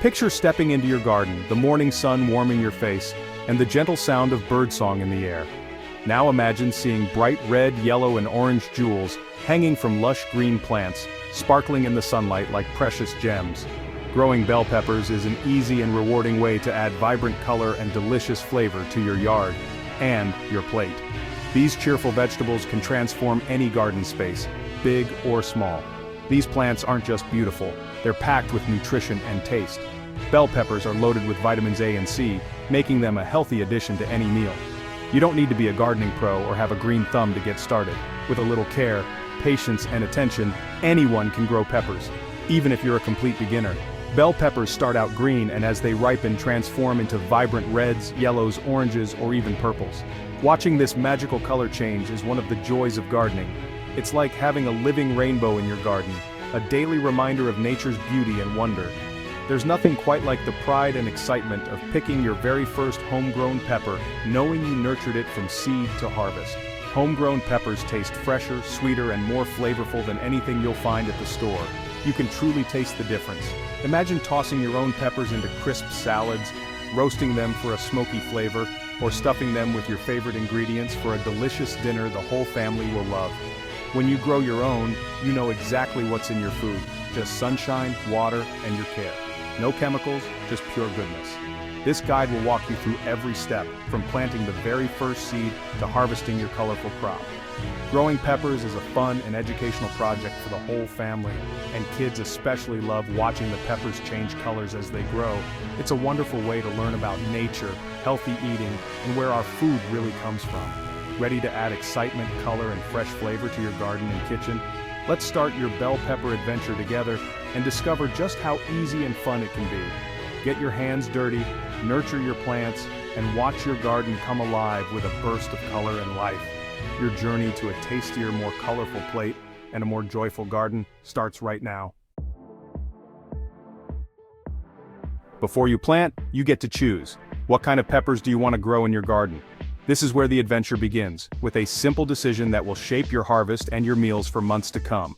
Picture stepping into your garden, the morning sun warming your face, and the gentle sound of birdsong in the air. Now imagine seeing bright red, yellow, and orange jewels hanging from lush green plants, sparkling in the sunlight like precious gems. Growing bell peppers is an easy and rewarding way to add vibrant color and delicious flavor to your yard and your plate. These cheerful vegetables can transform any garden space, big or small. These plants aren't just beautiful, they're packed with nutrition and taste. Bell peppers are loaded with vitamins A and C, making them a healthy addition to any meal. You don't need to be a gardening pro or have a green thumb to get started. With a little care, patience, and attention, anyone can grow peppers, even if you're a complete beginner. Bell peppers start out green and as they ripen transform into vibrant reds, yellows, oranges, or even purples. Watching this magical color change is one of the joys of gardening. It's like having a living rainbow in your garden, a daily reminder of nature's beauty and wonder. There's nothing quite like the pride and excitement of picking your very first homegrown pepper, knowing you nurtured it from seed to harvest. Homegrown peppers taste fresher, sweeter, and more flavorful than anything you'll find at the store. You can truly taste the difference. Imagine tossing your own peppers into crisp salads, roasting them for a smoky flavor, or stuffing them with your favorite ingredients for a delicious dinner the whole family will love. When you grow your own, you know exactly what's in your food. Just sunshine, water, and your care. No chemicals, just pure goodness. This guide will walk you through every step, from planting the very first seed to harvesting your colorful crop. Growing peppers is a fun and educational project for the whole family, and kids especially love watching the peppers change colors as they grow. It's a wonderful way to learn about nature, healthy eating, and where our food really comes from. Ready to add excitement, color, and fresh flavor to your garden and kitchen? Let's start your bell pepper adventure together and discover just how easy and fun it can be. Get your hands dirty, nurture your plants, and watch your garden come alive with a burst of color and life. Your journey to a tastier, more colorful plate and a more joyful garden starts right now. Before you plant, you get to choose. What kind of peppers do you want to grow in your garden? This is where the adventure begins, with a simple decision that will shape your harvest and your meals for months to come.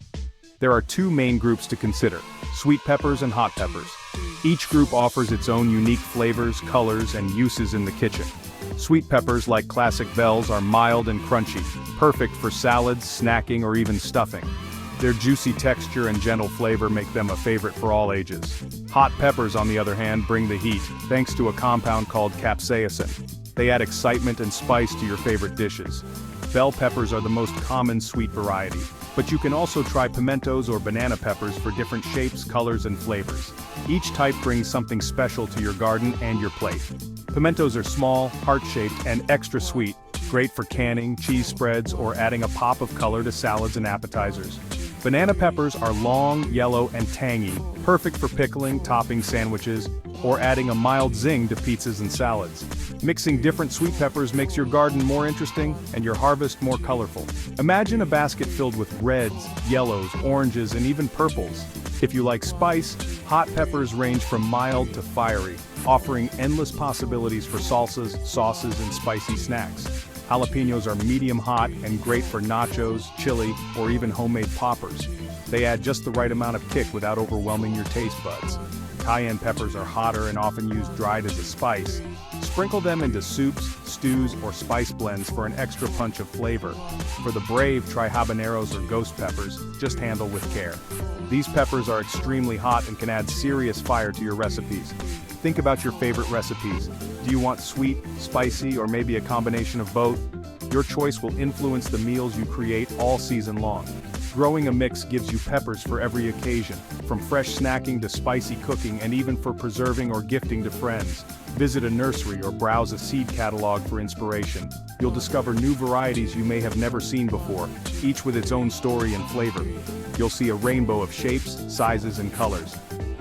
There are two main groups to consider: sweet peppers and hot peppers. Each group offers its own unique flavors, colors, and uses in the kitchen. Sweet peppers, like classic bells, are mild and crunchy, perfect for salads, snacking, or even stuffing. Their juicy texture and gentle flavor make them a favorite for all ages. Hot peppers, on the other hand, bring the heat, thanks to a compound called capsaicin. They add excitement and spice to your favorite dishes. Bell peppers are the most common sweet variety, but you can also try pimentos or banana peppers for different shapes, colors, and flavors. Each type brings something special to your garden and your plate. Pimentos are small, heart-shaped, and extra sweet, great for canning, cheese spreads, or adding a pop of color to salads and appetizers. Banana peppers are long, yellow, and tangy, perfect for pickling, topping sandwiches, or adding a mild zing to pizzas and salads. Mixing different sweet peppers makes your garden more interesting and your harvest more colorful. Imagine a basket filled with reds, yellows, oranges, and even purples. If you like spice, hot peppers range from mild to fiery, offering endless possibilities for salsas, sauces, and spicy snacks. Jalapenos are medium hot and great for nachos, chili, or even homemade poppers. They add just the right amount of kick without overwhelming your taste buds. Cayenne peppers are hotter and often used dried as a spice. Sprinkle them into soups, stews, or spice blends for an extra punch of flavor. For the brave, try habaneros or ghost peppers, just handle with care. These peppers are extremely hot and can add serious fire to your recipes. Think about your favorite recipes. Do you want sweet, spicy, or maybe a combination of both? Your choice will influence the meals you create all season long. Growing a mix gives you peppers for every occasion, from fresh snacking to spicy cooking, and even for preserving or gifting to friends. Visit a nursery or browse a seed catalog for inspiration. You'll discover new varieties you may have never seen before, each with its own story and flavor. You'll see a rainbow of shapes, sizes, and colors.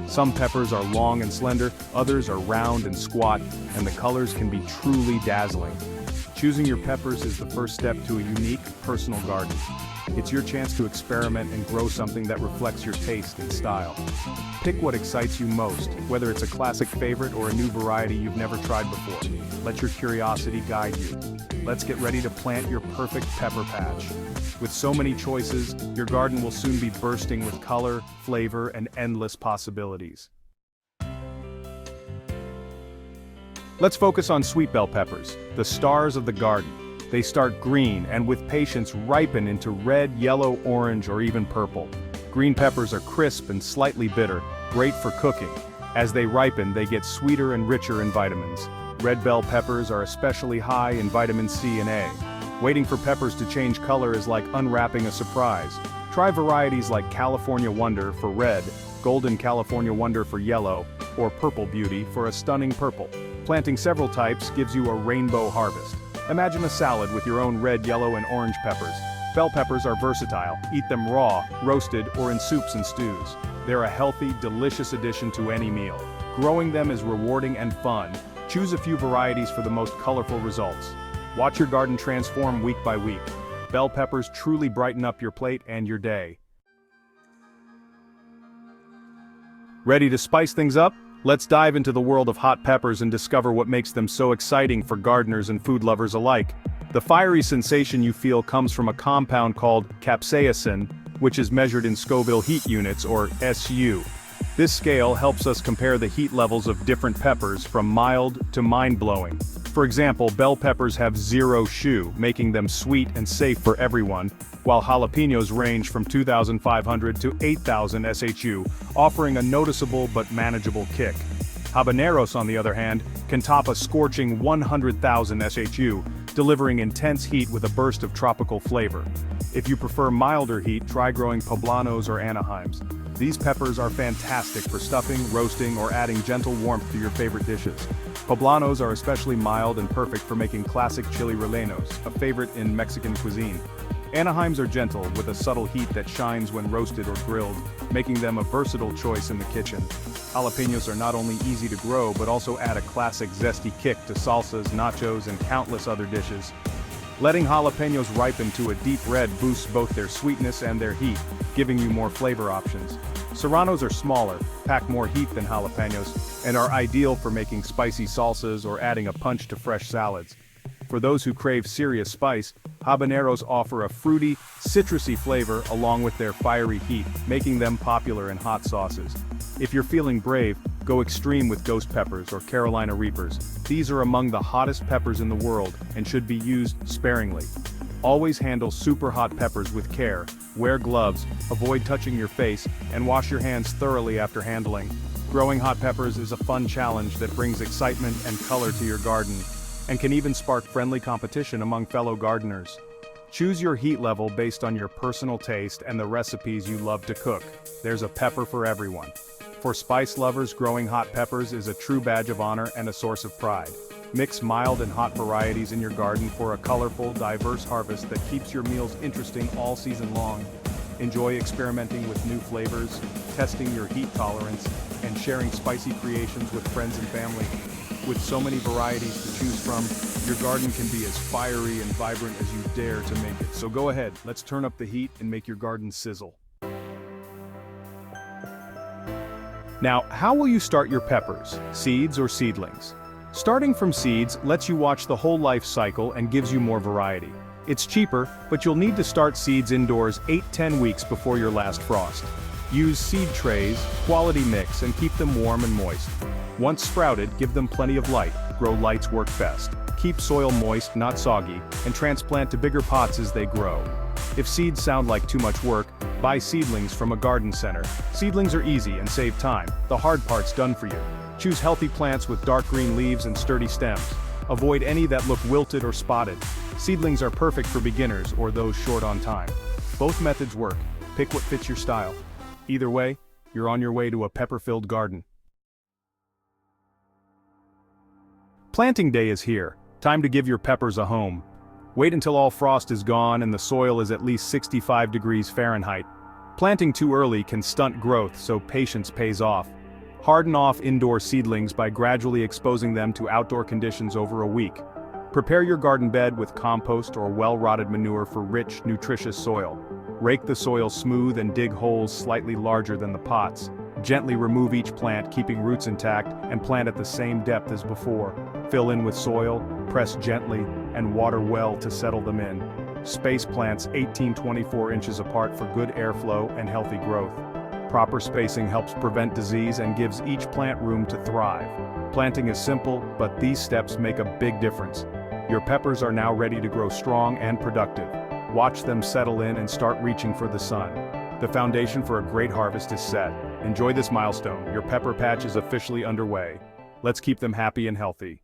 Some peppers are long and slender, others are round and squat, and the colors can be truly dazzling. Choosing your peppers is the first step to a unique, personal garden. It's your chance to experiment and grow something that reflects your taste and style. Pick what excites you most, whether it's a classic favorite or a new variety you've never tried before. Let your curiosity guide you. Let's get ready to plant your perfect pepper patch. With so many choices, your garden will soon be bursting with color, flavor, and endless possibilities. Let's focus on sweet bell peppers, the stars of the garden. They start green and with patience ripen into red, yellow, orange, or even purple. Green peppers are crisp and slightly bitter, great for cooking. As they ripen, they get sweeter and richer in vitamins. Red bell peppers are especially high in vitamin C and A. Waiting for peppers to change color is like unwrapping a surprise. Try varieties like California Wonder for red, Golden California Wonder for yellow, or Purple Beauty for a stunning purple. Planting several types gives you a rainbow harvest. Imagine a salad with your own red, yellow, and orange peppers. Bell peppers are versatile. Eat them raw, roasted, or in soups and stews. They're a healthy, delicious addition to any meal. Growing them is rewarding and fun. Choose a few varieties for the most colorful results. Watch your garden transform week by week. Bell peppers truly brighten up your plate and your day. Ready to spice things up? Let's dive into the world of hot peppers and discover what makes them so exciting for gardeners and food lovers alike. The fiery sensation you feel comes from a compound called capsaicin, which is measured in Scoville Heat Units, or SU. This scale helps us compare the heat levels of different peppers from mild to mind-blowing. For example, bell peppers have 0 SHU, making them sweet and safe for everyone, while jalapenos range from 2,500 to 8,000 SHU, offering a noticeable but manageable kick. Habaneros, on the other hand, can top a scorching 100,000 SHU, delivering intense heat with a burst of tropical flavor. If you prefer milder heat, try growing poblanos or Anaheims. These peppers are fantastic for stuffing, roasting, or adding gentle warmth to your favorite dishes. Poblanos are especially mild and perfect for making classic chili rellenos, a favorite in Mexican cuisine. Anaheims are gentle, with a subtle heat that shines when roasted or grilled, making them a versatile choice in the kitchen. Jalapenos are not only easy to grow but also add a classic zesty kick to salsas, nachos, and countless other dishes. Letting jalapenos ripen to a deep red boosts both their sweetness and their heat, giving you more flavor options. Serranos are smaller, pack more heat than jalapenos, and are ideal for making spicy salsas or adding a punch to fresh salads. For those who crave serious spice, habaneros offer a fruity, citrusy flavor along with their fiery heat, making them popular in hot sauces. If you're feeling brave, go extreme with ghost peppers or Carolina Reapers. These are among the hottest peppers in the world and should be used sparingly. Always handle super hot peppers with care, wear gloves, avoid touching your face, and wash your hands thoroughly after handling. Growing hot peppers is a fun challenge that brings excitement and color to your garden, and can even spark friendly competition among fellow gardeners. Choose your heat level based on your personal taste and the recipes you love to cook. There's a pepper for everyone. For spice lovers, growing hot peppers is a true badge of honor and a source of pride. Mix mild and hot varieties in your garden for a colorful, diverse harvest that keeps your meals interesting all season long. Enjoy experimenting with new flavors, testing your heat tolerance, and sharing spicy creations with friends and family. With so many varieties to choose from, your garden can be as fiery and vibrant as you dare to make it. So go ahead, let's turn up the heat and make your garden sizzle. Now, how will you start your peppers, seeds or seedlings? Starting from seeds lets you watch the whole life cycle and gives you more variety. It's cheaper, but you'll need to start seeds indoors 8-10 weeks before your last frost. Use seed trays, quality mix, and keep them warm and moist. Once sprouted, give them plenty of light. Grow lights work best. Keep soil moist, not soggy, and transplant to bigger pots as they grow. If seeds sound like too much work, buy seedlings from a garden center. Seedlings are easy and save time. The hard part's done for you. Choose healthy plants with dark green leaves and sturdy stems. Avoid any that look wilted or spotted. Seedlings are perfect for beginners or those short on time. Both methods work. Pick what fits your style. Either way, you're on your way to a pepper-filled garden. Planting day is here. Time to give your peppers a home. Wait until all frost is gone and the soil is at least 65 degrees Fahrenheit. Planting too early can stunt growth, so patience pays off. Harden off indoor seedlings by gradually exposing them to outdoor conditions over a week. Prepare your garden bed with compost or well-rotted manure for rich, nutritious soil. Rake the soil smooth and dig holes slightly larger than the pots. Gently remove each plant, keeping roots intact, and plant at the same depth as before. Fill in with soil, press gently, and water well to settle them in. Space plants 18-24 inches apart for good airflow and healthy growth. Proper spacing helps prevent disease and gives each plant room to thrive. Planting is simple, but these steps make a big difference. Your peppers are now ready to grow strong and productive. Watch them settle in and start reaching for the sun. The foundation for a great harvest is set. Enjoy this milestone. Your pepper patch is officially underway. Let's keep them happy and healthy.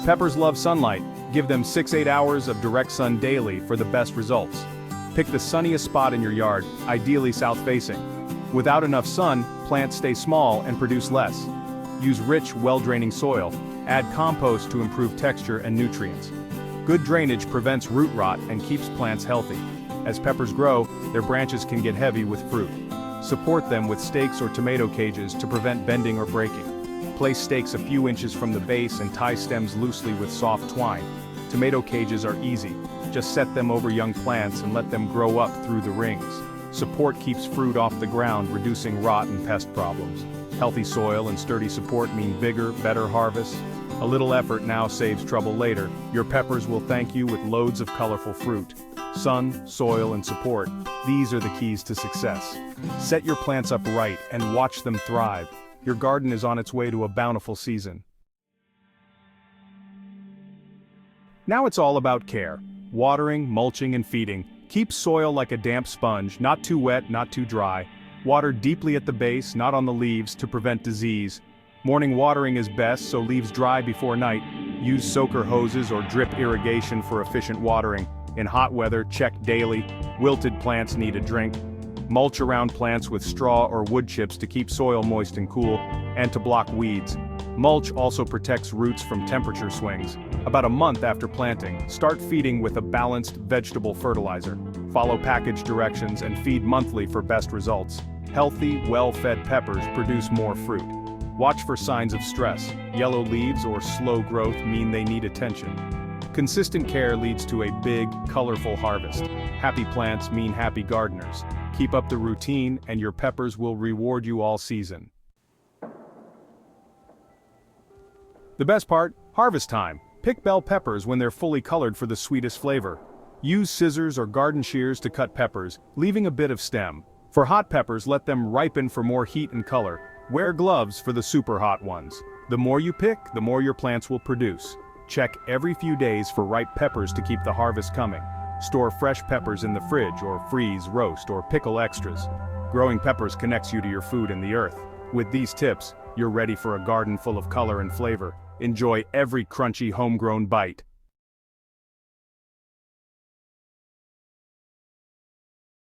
Peppers love sunlight. Give them 6-8 hours of direct sun daily for the best results. Pick the sunniest spot in your yard, ideally south-facing. Without enough sun, plants stay small and produce less. Use rich, well-draining soil. Add compost to improve texture and nutrients. Good drainage prevents root rot and keeps plants healthy. As peppers grow, their branches can get heavy with fruit. Support them with stakes or tomato cages to prevent bending or breaking. Place stakes a few inches from the base and tie stems loosely with soft twine. Tomato cages are easy. Just set them over young plants and let them grow up through the rings. Support keeps fruit off the ground, reducing rot and pest problems. Healthy soil and sturdy support mean bigger, better harvests. A little effort now saves trouble later. Your peppers will thank you with loads of colorful fruit. Sun, soil, and support. These are the keys to success. Set your plants up right and watch them thrive. Your garden is on its way to a bountiful season. Now it's all about care. Watering, mulching, and feeding. Keep soil like a damp sponge, not too wet, not too dry. Water deeply at the base, not on the leaves, to prevent disease. Morning watering is best, so leaves dry before night. Use soaker hoses or drip irrigation for efficient watering. In hot weather, check daily. Wilted plants need a drink. Mulch around plants with straw or wood chips to keep soil moist and cool, and to block weeds. Mulch also protects roots from temperature swings. About a month after planting, start feeding with a balanced vegetable fertilizer. Follow package directions and feed monthly for best results. Healthy, well-fed peppers produce more fruit. Watch for signs of stress. Yellow leaves or slow growth mean they need attention. Consistent care leads to a big, colorful harvest. Happy plants mean happy gardeners. Keep up the routine and your peppers will reward you all season. The best part, harvest time. Pick bell peppers when they're fully colored for the sweetest flavor. Use scissors or garden shears to cut peppers, leaving a bit of stem. For hot peppers, let them ripen for more heat and color. Wear gloves for the super hot ones. The more you pick, the more your plants will produce. Check every few days for ripe peppers to keep the harvest coming. Store fresh peppers in the fridge or freeze, roast, or pickle extras. Growing peppers connects you to your food and the earth. With these tips, you're ready for a garden full of color and flavor. Enjoy every crunchy homegrown bite.